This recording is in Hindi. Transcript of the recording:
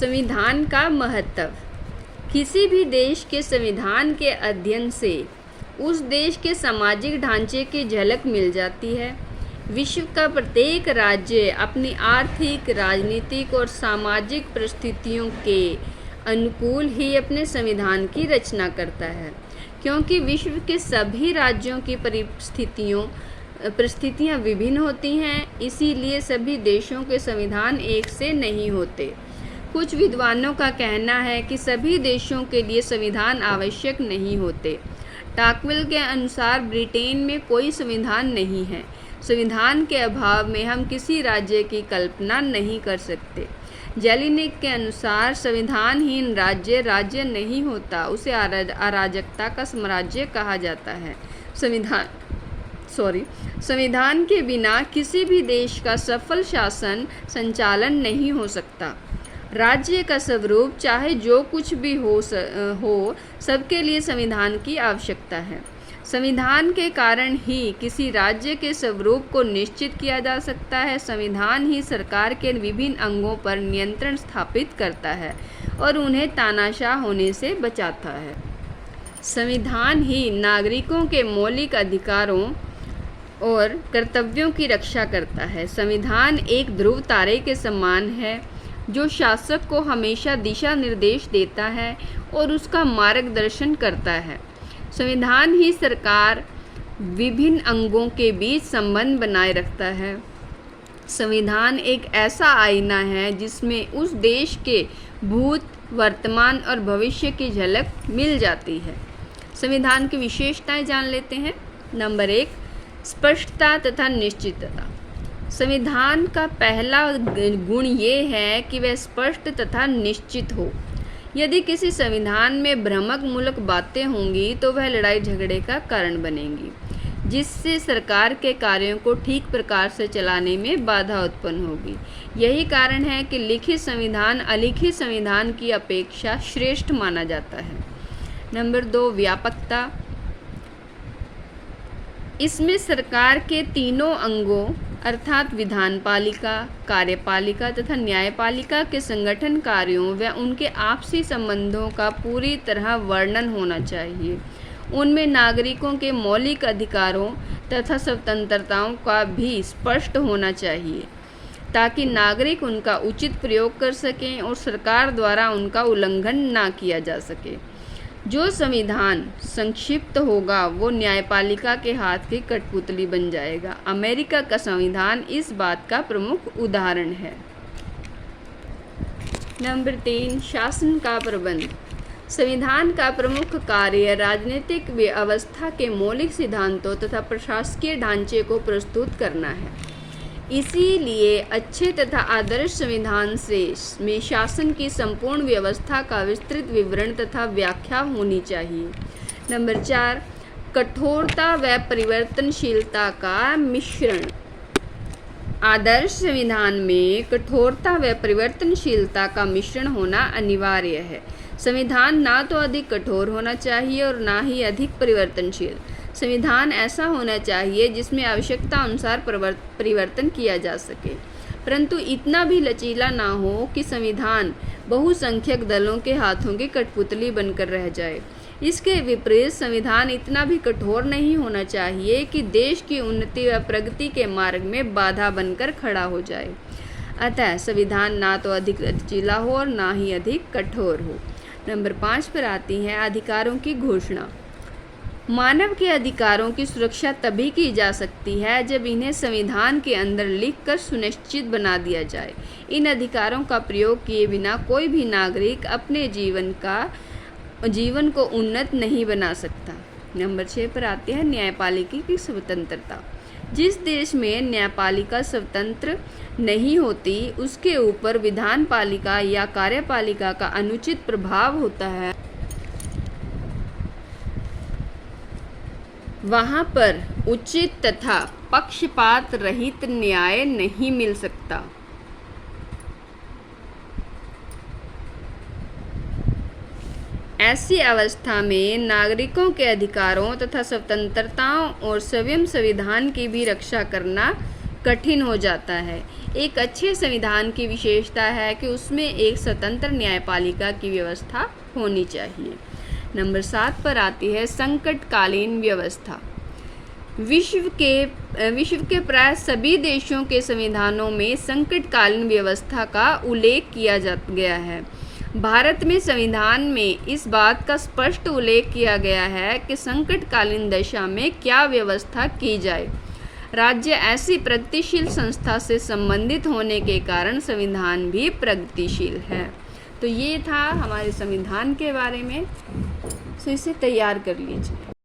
संविधान का महत्व। किसी भी देश के संविधान के अध्ययन से उस देश के सामाजिक ढांचे की झलक मिल जाती है। विश्व का प्रत्येक राज्य अपनी आर्थिक, राजनीतिक और सामाजिक परिस्थितियों के अनुकूल ही अपने संविधान की रचना करता है। क्योंकि विश्व के सभी राज्यों की परिस्थितियाँ विभिन्न होती हैं, इसीलिए सभी देशों के संविधान एक से नहीं होते। कुछ विद्वानों का कहना है कि सभी देशों के लिए संविधान आवश्यक नहीं होते। टॉकविल के अनुसार ब्रिटेन में कोई संविधान नहीं है। संविधान के अभाव में हम किसी राज्य की कल्पना नहीं कर सकते। जेलिनिक के अनुसार संविधानहीन राज्य नहीं होता, उसे अराजकता का साम्राज्य कहा जाता है। संविधान के बिना किसी भी देश का सफल शासन संचालन नहीं हो सकता। राज्य का स्वरूप चाहे जो कुछ भी हो सबके लिए संविधान की आवश्यकता है। संविधान के कारण ही किसी राज्य के स्वरूप को निश्चित किया जा सकता है। संविधान ही सरकार के विभिन्न अंगों पर नियंत्रण स्थापित करता है और उन्हें तानाशाह होने से बचाता है। संविधान ही नागरिकों के मौलिक अधिकारों और कर्तव्यों की रक्षा करता है। संविधान एक ध्रुव तारे के समान है जो शासक को हमेशा दिशा निर्देश देता है और उसका मार्गदर्शन करता है। संविधान ही सरकार विभिन्न अंगों के बीच संबंध बनाए रखता है। संविधान एक ऐसा आईना है जिसमें उस देश के भूत, वर्तमान और भविष्य की झलक मिल जाती है। संविधान की विशेषताएं जान लेते हैं। नंबर 1, स्पष्टता तथा निश्चितता। संविधान का पहला गुण ये है कि वह स्पष्ट तथा निश्चित हो। यदि किसी संविधान में भ्रामक मूलक बातें होंगी तो वह लड़ाई झगड़े का कारण बनेंगी, जिससे सरकार के कार्यों को ठीक प्रकार से चलाने में बाधा उत्पन्न होगी। यही कारण है कि लिखित संविधान अलिखित संविधान की अपेक्षा श्रेष्ठ माना जाता है। नंबर 2, व्यापकता। इसमें सरकार के तीनों अंगों अर्थात विधानपालिका, कार्यपालिका तथा न्यायपालिका के संगठन कार्यों व उनके आपसी संबंधों का पूरी तरह वर्णन होना चाहिए। उनमें नागरिकों के मौलिक अधिकारों तथा स्वतंत्रताओं का भी स्पष्ट होना चाहिए ताकि नागरिक उनका उचित प्रयोग कर सकें और सरकार द्वारा उनका उल्लंघन ना किया जा सके। जो संविधान संक्षिप्त होगा वो न्यायपालिका के हाथ की कठपुतली बन जाएगा। अमेरिका का संविधान इस बात का प्रमुख उदाहरण है। नंबर 3, शासन का प्रबंध। संविधान का प्रमुख कार्य राजनीतिक व्यवस्था के मौलिक सिद्धांतों तथा प्रशासकीय ढांचे को प्रस्तुत करना है। इसीलिए अच्छे तथा आदर्श संविधान में शासन की संपूर्ण व्यवस्था का विस्तृत विवरण तथा व्याख्या होनी चाहिए। नंबर 4, कठोरता व परिवर्तनशीलता का मिश्रण। आदर्श संविधान में कठोरता व परिवर्तनशीलता का मिश्रण होना अनिवार्य है। संविधान ना तो अधिक कठोर होना चाहिए और ना ही अधिक परिवर्तनशील। संविधान ऐसा होना चाहिए जिसमें आवश्यकता अनुसार परिवर्तन किया जा सके, परंतु इतना भी लचीला ना हो कि संविधान बहुसंख्यक दलों के हाथों की कठपुतली बनकर रह जाए। इसके विपरीत संविधान इतना भी कठोर नहीं होना चाहिए कि देश की उन्नति व प्रगति के मार्ग में बाधा बनकर खड़ा हो जाए। अतः संविधान ना तो अधिक लचीला हो और ना ही अधिक कठोर हो। नंबर 5 पर आती है अधिकारों की घोषणा। मानव के अधिकारों की सुरक्षा तभी की जा सकती है जब इन्हें संविधान के अंदर लिखकर सुनिश्चित बना दिया जाए। इन अधिकारों का प्रयोग किए बिना कोई भी नागरिक अपने जीवन को उन्नत नहीं बना सकता। नंबर 6 पर आती है न्यायपालिका की स्वतंत्रता। जिस देश में न्यायपालिका स्वतंत्र नहीं होती उसके ऊपर विधानपालिका या कार्यपालिका का अनुचित प्रभाव होता है। वहाँ पर उचित तथा पक्षपात रहित न्याय नहीं मिल सकता। ऐसी अवस्था में नागरिकों के अधिकारों तथा स्वतंत्रताओं और स्वयं संविधान की भी रक्षा करना कठिन हो जाता है। एक अच्छे संविधान की विशेषता है कि उसमें एक स्वतंत्र न्यायपालिका की व्यवस्था होनी चाहिए। नंबर 7 पर आती है संकटकालीन व्यवस्था। विश्व के प्राय सभी देशों के संविधानों में संकटकालीन व्यवस्था का उल्लेख किया गया है। भारत में संविधान में इस बात का स्पष्ट उल्लेख किया गया है कि संकटकालीन दशा में क्या व्यवस्था की जाए। राज्य ऐसी प्रगतिशील संस्था से संबंधित होने के कारण संविधान भी प्रगतिशील है। तो ये था हमारे संविधान के बारे में, तो इसे तैयार कर लीजिए।